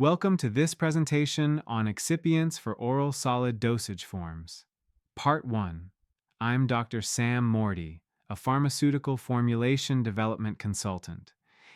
Welcome to this presentation on excipients for oral solid dosage forms. Part 1. I'm Dr. Sam Morty, a pharmaceutical formulation development consultant.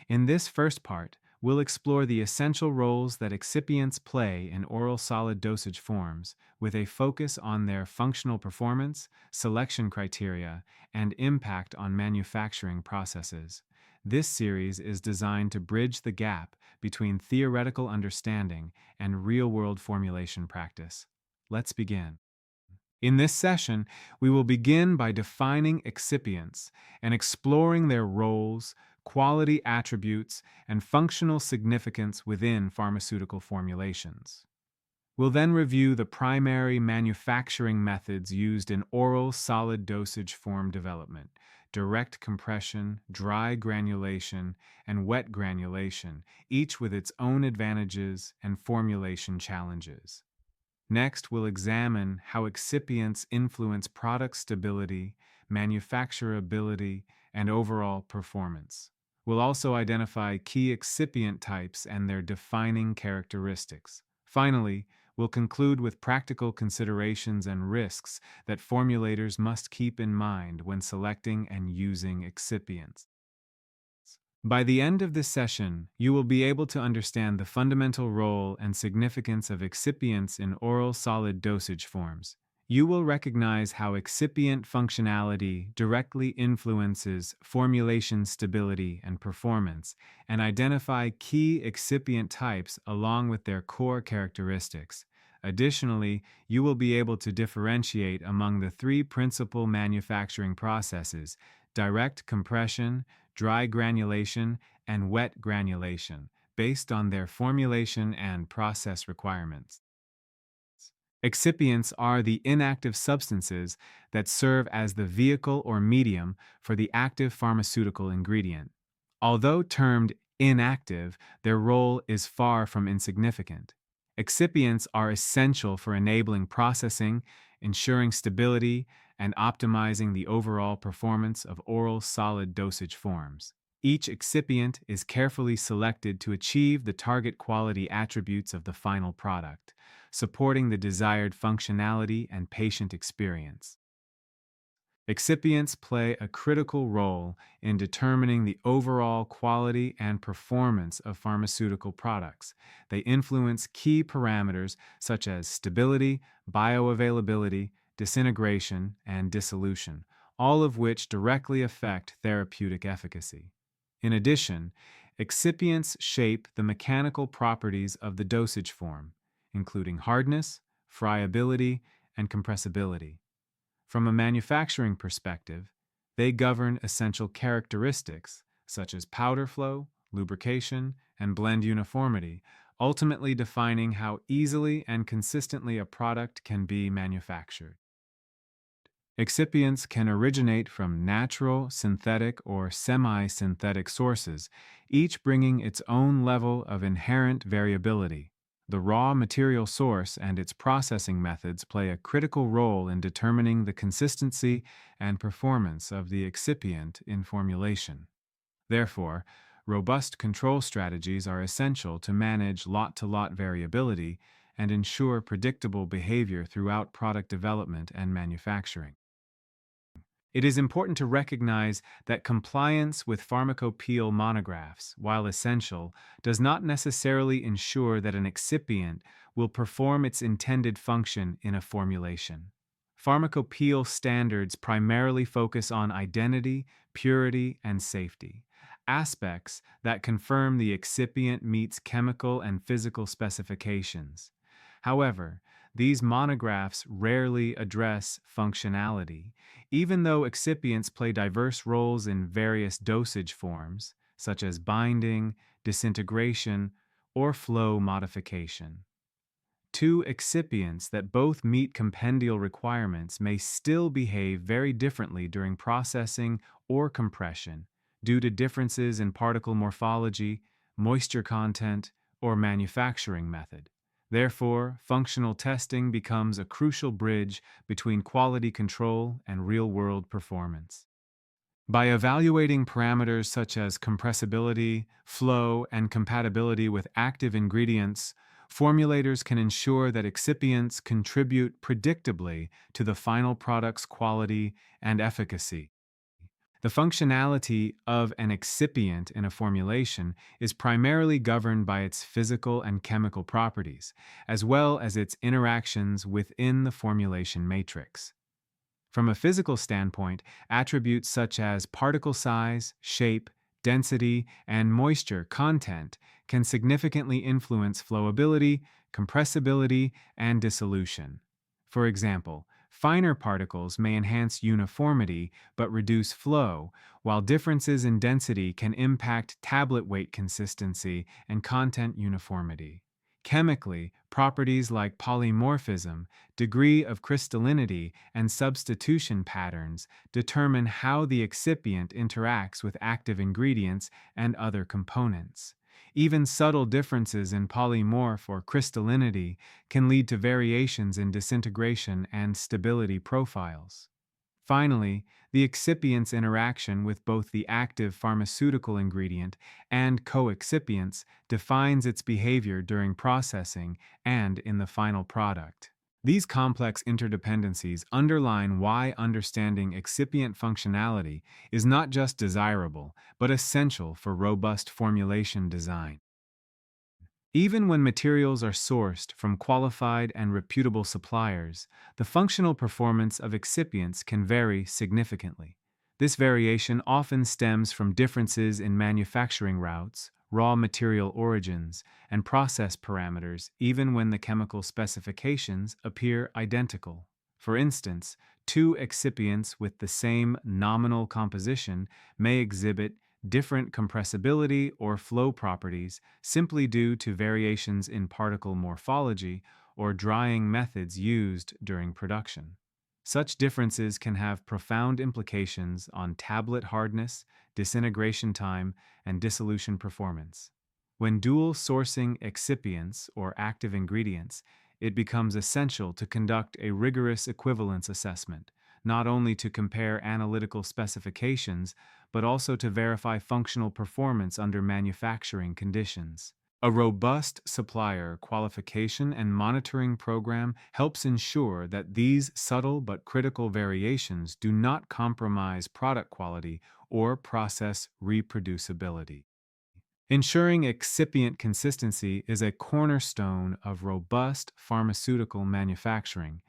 In this first part, we'll explore the essential roles that excipients play in oral solid dosage forms, with a focus on their functional performance, selection criteria, and impact on manufacturing processes. This series is designed to bridge the gap between theoretical understanding and real world formulation practice. Let's begin. In this session, we will begin by defining excipients and exploring their roles, quality attributes, and functional significance within pharmaceutical formulations. We'll then review the primary manufacturing methods used in oral solid dosage form development: direct compression, dry granulation, and wet granulation, each with its own advantages and formulation challenges. Next, we'll examine how excipients influence product stability, manufacturability, and overall performance. We'll also identify key excipient types and their defining characteristics. Finally, we'll conclude with practical considerations and risks that formulators must keep in mind when selecting and using excipients. By the end of this session, you will be able to understand the fundamental role and significance of excipients in oral solid dosage forms. You will recognize how excipient functionality directly influences formulation stability and performance, and identify key excipient types along with their core characteristics. Additionally, you will be able to differentiate among the three principal manufacturing processes: direct compression, dry granulation, and wet granulation, based on their formulation and process requirements. Excipients are the inactive substances that serve as the vehicle or medium for the active pharmaceutical ingredient. Although termed inactive, their role is far from insignificant. Excipients are essential for enabling processing, ensuring stability, and optimizing the overall performance of oral solid dosage forms. Each excipient is carefully selected to achieve the target quality attributes of the final product, supporting the desired functionality and patient experience. Excipients play a critical role in determining the overall quality and performance of pharmaceutical products. They influence key parameters such as stability, bioavailability, disintegration, and dissolution, all of which directly affect therapeutic efficacy. In addition, excipients shape the mechanical properties of the dosage form, including hardness, friability, and compressibility. From a manufacturing perspective, they govern essential characteristics such as powder flow, lubrication, and blend uniformity, ultimately defining how easily and consistently a product can be manufactured. Excipients can originate from natural, synthetic, or semi-synthetic sources, each bringing its own level of inherent variability. The raw material source and its processing methods play a critical role in determining the consistency and performance of the excipient in formulation. Therefore, robust control strategies are essential to manage lot-to-lot variability and ensure predictable behavior throughout product development and manufacturing. It is important to recognize that compliance with pharmacopeal monographs, while essential, does not necessarily ensure that an excipient will perform its intended function in a formulation. Pharmacopeal standards primarily focus on identity, purity, and safety, aspects that confirm the excipient meets chemical and physical specifications. However, these monographs rarely address functionality, even though excipients play diverse roles in various dosage forms, such as binding, disintegration, or flow modification. Two excipients that both meet compendial requirements may still behave very differently during processing or compression due to differences in particle morphology, moisture content, or manufacturing method. Therefore, functional testing becomes a crucial bridge between quality control and real-world performance. By evaluating parameters such as compressibility, flow, and compatibility with active ingredients, formulators can ensure that excipients contribute predictably to the final product's quality and efficacy. The functionality of an excipient in a formulation is primarily governed by its physical and chemical properties, as well as its interactions within the formulation matrix. From a physical standpoint, attributes such as particle size, shape, density, and moisture content can significantly influence flowability, compressibility, and dissolution. For example, finer particles may enhance uniformity but reduce flow, while differences in density can impact tablet weight consistency and content uniformity. Chemically, properties like polymorphism, degree of crystallinity, and substitution patterns determine how the excipient interacts with active ingredients and other components. Even subtle differences in polymorph or crystallinity can lead to variations in disintegration and stability profiles. Finally, the excipient's interaction with both the active pharmaceutical ingredient and co-excipients defines its behavior during processing and in the final product. These complex interdependencies underline why understanding excipient functionality is not just desirable, but essential for robust formulation design. Even when materials are sourced from qualified and reputable suppliers, the functional performance of excipients can vary significantly. This variation often stems from differences in manufacturing routes, raw material origins, and process parameters, even when the chemical specifications appear identical. For instance, two excipients with the same nominal composition may exhibit different compressibility or flow properties simply due to variations in particle morphology or drying methods used during production. Such differences can have profound implications on tablet hardness, disintegration time, and dissolution performance. When dual sourcing excipients or active ingredients, it becomes essential to conduct a rigorous equivalence assessment, not only to compare analytical specifications, but also to verify functional performance under manufacturing conditions. A robust supplier qualification and monitoring program helps ensure that these subtle but critical variations do not compromise product quality or process reproducibility. Ensuring excipient consistency is a cornerstone of robust pharmaceutical manufacturing.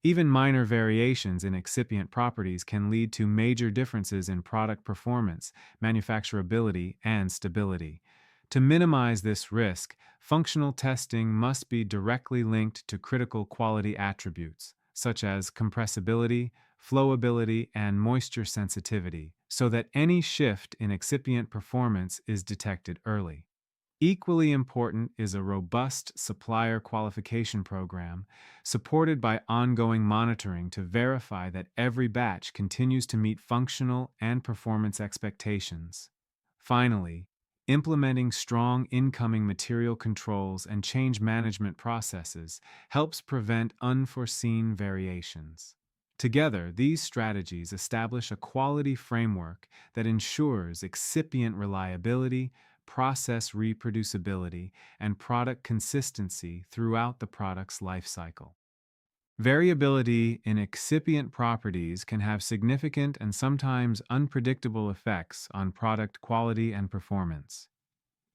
Even minor variations in excipient properties can lead to major differences in product performance, manufacturability, and stability. To minimize this risk, functional testing must be directly linked to critical quality attributes, such as compressibility, flowability, and moisture sensitivity, so that any shift in excipient performance is detected early. Equally important is a robust supplier qualification program, supported by ongoing monitoring to verify that every batch continues to meet functional and performance expectations. Finally, implementing strong incoming material controls and change management processes helps prevent unforeseen variations. Together, these strategies establish a quality framework that ensures excipient reliability, process reproducibility, and product consistency throughout the product's life cycle. Variability in excipient properties can have significant and sometimes unpredictable effects on product quality and performance.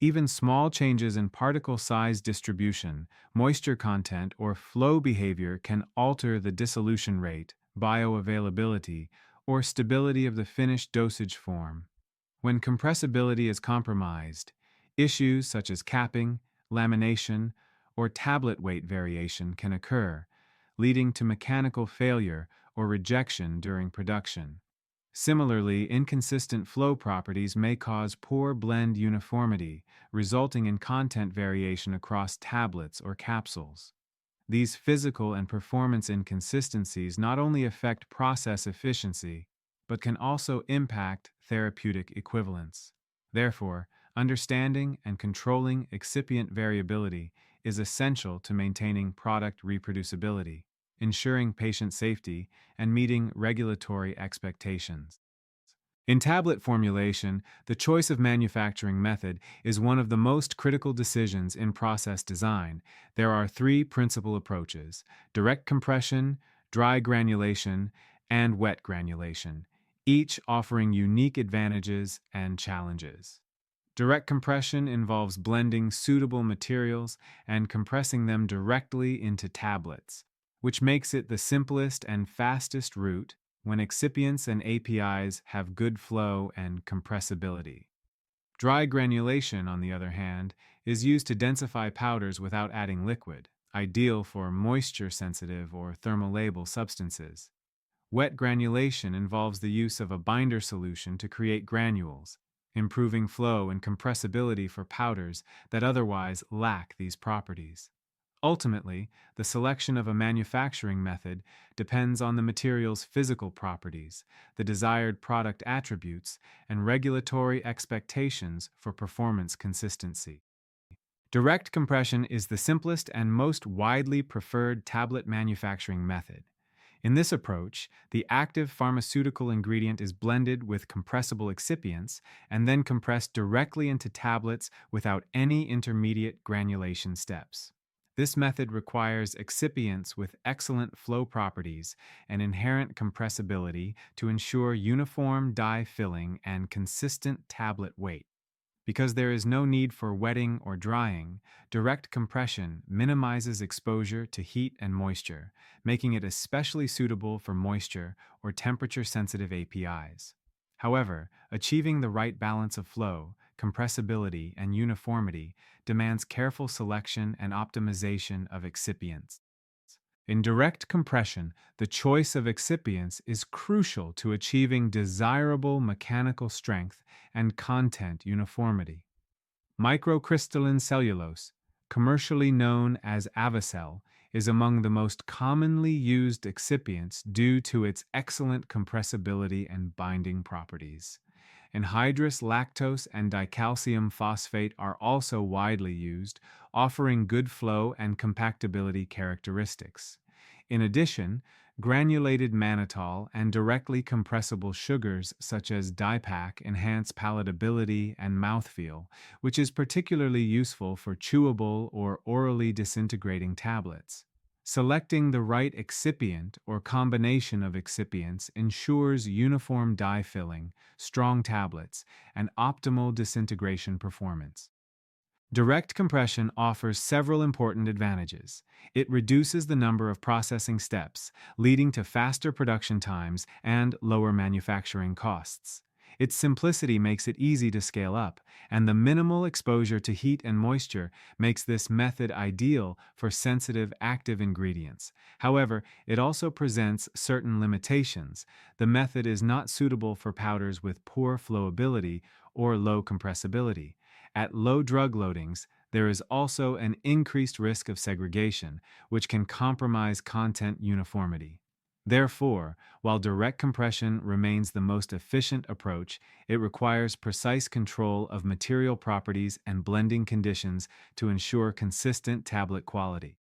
Even small changes in particle size distribution, moisture content, or flow behavior can alter the dissolution rate, bioavailability, or stability of the finished dosage form. When compressibility is compromised, issues such as capping, lamination, or tablet weight variation can occur, leading to mechanical failure or rejection during production. Similarly, inconsistent flow properties may cause poor blend uniformity, resulting in content variation across tablets or capsules. These physical and performance inconsistencies not only affect process efficiency, but can also impact therapeutic equivalence. Therefore, understanding and controlling excipient variability is essential to maintaining product reproducibility, ensuring patient safety, and meeting regulatory expectations. In tablet formulation, the choice of manufacturing method is one of the most critical decisions in process design. There are three principal approaches: direct compression, dry granulation, and wet granulation, each offering unique advantages and challenges. Direct compression involves blending suitable materials and compressing them directly into tablets, which makes it the simplest and fastest route when excipients and APIs have good flow and compressibility. Dry granulation, on the other hand, is used to densify powders without adding liquid, ideal for moisture-sensitive or thermolabile substances. Wet granulation involves the use of a binder solution to create granules, improving flow and compressibility for powders that otherwise lack these properties. Ultimately, the selection of a manufacturing method depends on the material's physical properties, the desired product attributes, and regulatory expectations for performance consistency. Direct compression is the simplest and most widely preferred tablet manufacturing method. In this approach, the active pharmaceutical ingredient is blended with compressible excipients and then compressed directly into tablets without any intermediate granulation steps. This method requires excipients with excellent flow properties and inherent compressibility to ensure uniform dye filling and consistent tablet weight. Because there is no need for wetting or drying, direct compression minimizes exposure to heat and moisture, making it especially suitable for moisture or temperature-sensitive APIs. However, achieving the right balance of flow, compressibility, and uniformity demands careful selection and optimization of excipients. In direct compression, the choice of excipients is crucial to achieving desirable mechanical strength and content uniformity. Microcrystalline cellulose, commercially known as Avicel, is among the most commonly used excipients due to its excellent compressibility and binding properties. Anhydrous lactose and dicalcium phosphate are also widely used, offering good flow and compactability characteristics. In addition, granulated mannitol and directly compressible sugars such as Dipac enhance palatability and mouthfeel, which is particularly useful for chewable or orally disintegrating tablets. Selecting the right excipient or combination of excipients ensures uniform dye filling, strong tablets, and optimal disintegration performance. Direct compression offers several important advantages. It reduces the number of processing steps, leading to faster production times and lower manufacturing costs. Its simplicity makes it easy to scale up, and the minimal exposure to heat and moisture makes this method ideal for sensitive active ingredients. However, it also presents certain limitations. The method is not suitable for powders with poor flowability or low compressibility. At low drug loadings, there is also an increased risk of segregation, which can compromise content uniformity. Therefore, while direct compression remains the most efficient approach, it requires precise control of material properties and blending conditions to ensure consistent tablet quality.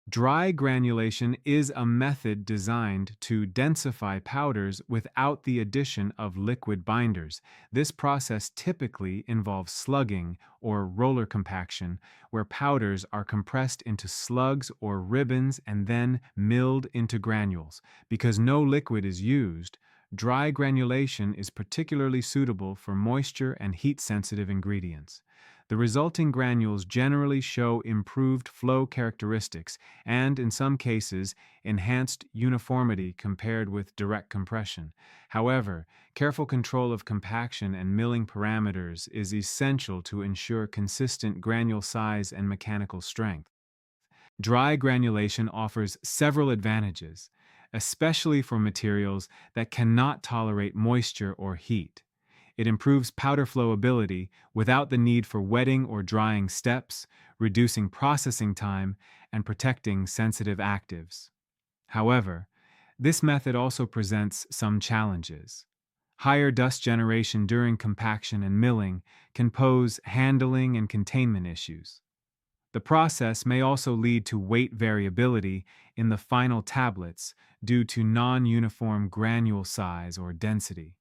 Dry granulation is a method designed to densify powders without the addition of liquid binders. This process typically involves slugging or roller compaction, where powders are compressed into slugs or ribbons and then milled into granules. Because no liquid is used, dry granulation is particularly suitable for moisture and heat-sensitive ingredients. The resulting granules generally show improved flow characteristics and, in some cases, enhanced uniformity compared with direct compression. However, careful control of compaction and milling parameters is essential to ensure consistent granule size and mechanical strength. Dry granulation offers several advantages, especially for materials that cannot tolerate moisture or heat. It improves powder flowability without the need for wetting or drying steps, reducing processing time, and protecting sensitive actives. However, this method also presents some challenges. Higher dust generation during compaction and milling can pose handling and containment issues. The process may also lead to weight variability in the final tablets due to non-uniform granule size or density.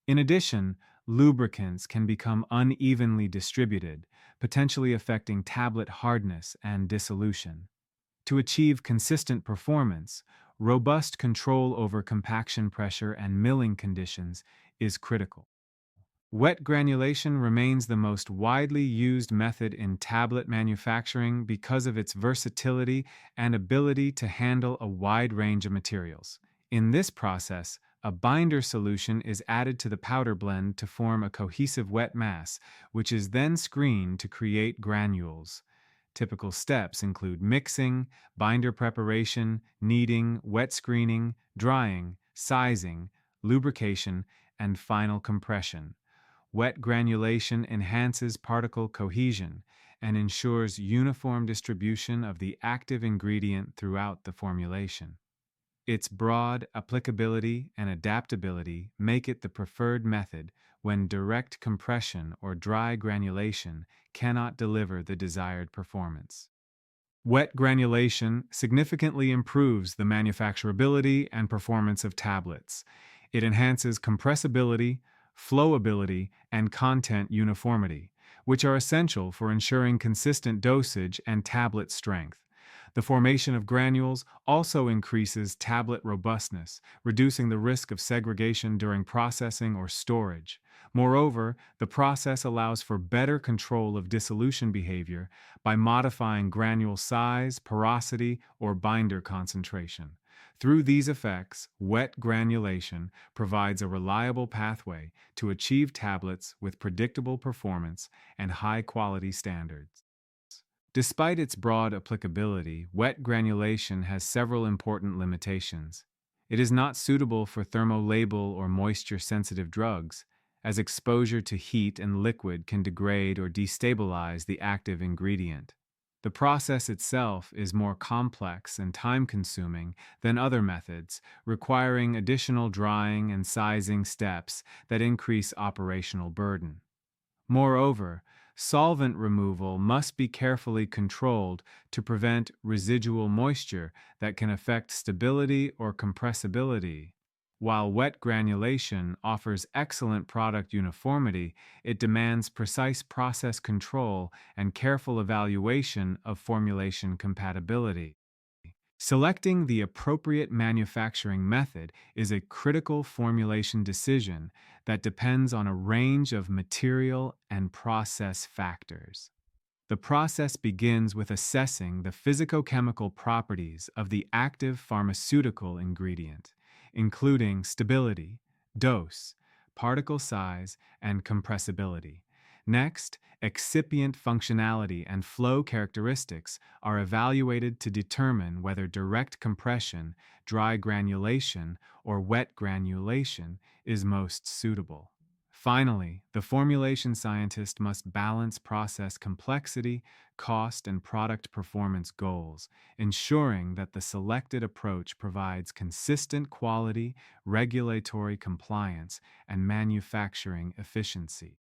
In addition, lubricants can become unevenly distributed, potentially affecting tablet hardness and dissolution. To achieve consistent performance, robust control over compaction pressure and milling conditions is critical. Wet granulation remains the most widely used method in tablet manufacturing because of its versatility and ability to handle a wide range of materials. In this process, a binder solution is added to the powder blend to form a cohesive wet mass, which is then screened to create granules. Typical steps include mixing, binder preparation, kneading, wet screening, drying, sizing, lubrication, and final compression. Wet granulation enhances particle cohesion and ensures uniform distribution of the active ingredient throughout the formulation. Its broad applicability and adaptability make it the preferred method when direct compression or dry granulation cannot deliver the desired performance. Wet granulation significantly improves the manufacturability and performance of tablets. It enhances compressibility, flowability, and content uniformity, which are essential for ensuring consistent dosage and tablet strength. The formation of granules also increases tablet robustness, reducing the risk of segregation during processing or storage. Moreover, the process allows for better control of dissolution behavior by modifying granule size, porosity, or binder concentration. Through these effects, wet granulation provides a reliable pathway to achieve tablets with predictable performance and high-quality standards. Despite its broad applicability, wet granulation has several important limitations. It is not suitable for thermolabile or moisture-sensitive drugs, as exposure to heat and liquid can degrade or destabilize the active ingredient. The process itself is more complex and time-consuming than other methods, requiring additional drying and sizing steps that increase operational burden. Moreover, solvent removal must be carefully controlled to prevent residual moisture that can affect stability or compressibility. While wet granulation offers excellent product uniformity, it demands precise process control and careful evaluation of formulation compatibility. Selecting the appropriate manufacturing method is a critical formulation decision that depends on a range of material and process factors. The process begins with assessing the physicochemical properties of the active pharmaceutical ingredient, including stability, dose, particle size, and compressibility. Next, excipient functionality and flow characteristics are evaluated to determine whether direct compression, dry granulation, or wet granulation is most suitable. Finally, the formulation scientist must balance process complexity, cost, and product performance goals, ensuring that the selected approach provides consistent quality, regulatory compliance, and manufacturing efficiency.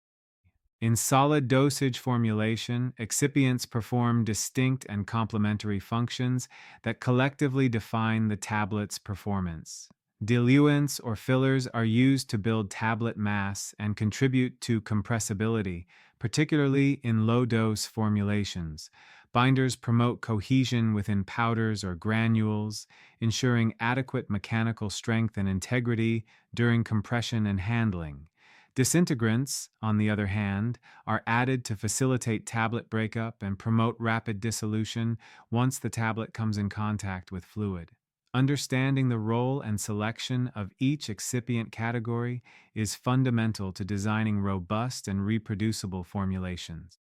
In solid dosage formulation, excipients perform distinct and complementary functions that collectively define the tablet's performance. Diluents or fillers are used to build tablet mass and contribute to compressibility, particularly in low-dose formulations. Binders promote cohesion within powders or granules, ensuring adequate mechanical strength and integrity during compression and handling. Disintegrants, on the other hand, are added to facilitate tablet breakup and promote rapid dissolution once the tablet comes in contact with fluid. Understanding the role and selection of each excipient category is fundamental to designing robust and reproducible formulations.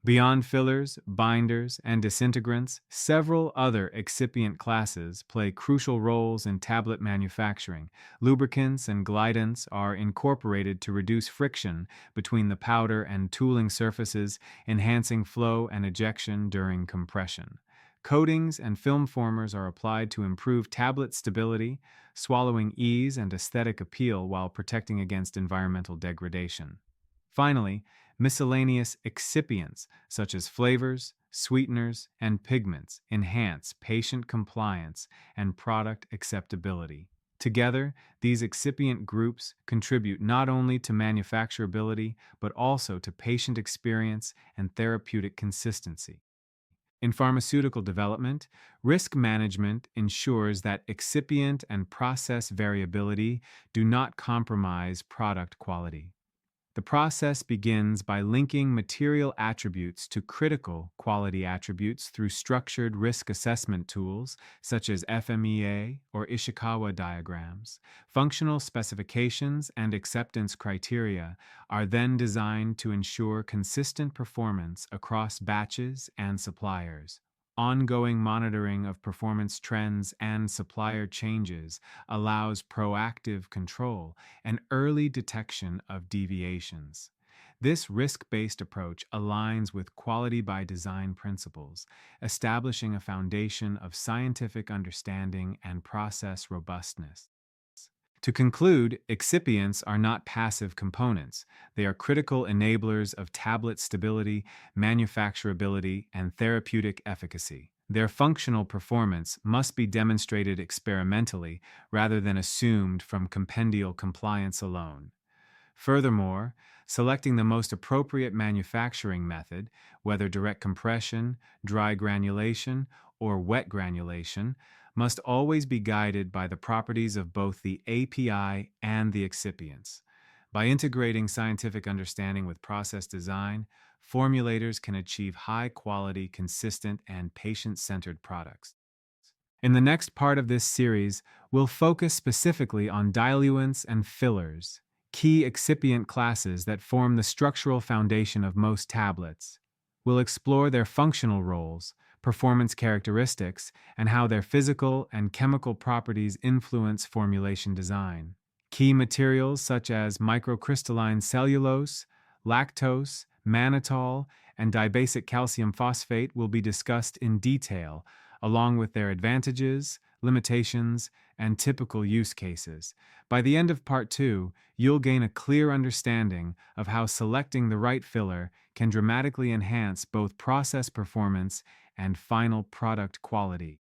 Beyond fillers, binders, and disintegrants, several other excipient classes play crucial roles in tablet manufacturing. Lubricants and glidants are incorporated to reduce friction between the powder and tooling surfaces, enhancing flow and ejection during compression. Coatings and film formers are applied to improve tablet stability, swallowing ease, and aesthetic appeal while protecting against environmental degradation. Finally, miscellaneous excipients, such as flavors, sweeteners, and pigments, enhance patient compliance and product acceptability. Together, these excipient groups contribute not only to manufacturability, but also to patient experience and therapeutic consistency. In pharmaceutical development, risk management ensures that excipient and process variability do not compromise product quality. The process begins by linking material attributes to critical quality attributes through structured risk assessment tools such as FMEA or Ishikawa diagrams. Functional specifications and acceptance criteria are then designed to ensure consistent performance across batches and suppliers. Ongoing monitoring of performance trends and supplier changes allows proactive control and early detection of deviations. This risk-based approach aligns with quality by design principles, establishing a foundation of scientific understanding and process robustness. To conclude, excipients are not passive components. They are critical enablers of tablet stability, manufacturability, and therapeutic efficacy. Their functional performance must be demonstrated experimentally rather than assumed from compendial compliance alone. Furthermore, selecting the most appropriate manufacturing method, whether direct compression, dry granulation, or wet granulation, must always be guided by the properties of both the API and the excipients. By integrating scientific understanding with process design, formulators can achieve high-quality, consistent, and patient-centered products. In the next part of this series, we'll focus specifically on diluents and fillers, key excipient classes that form the structural foundation of most tablets. We'll explore their functional roles, performance characteristics, and how their physical and chemical properties influence formulation design. Key materials such as microcrystalline cellulose, lactose, mannitol, and dibasic calcium phosphate will be discussed in detail, along with their advantages, limitations, and typical use cases. By the end of Part 2, you'll gain a clear understanding of how selecting the right filler can dramatically enhance both process performance and final product quality.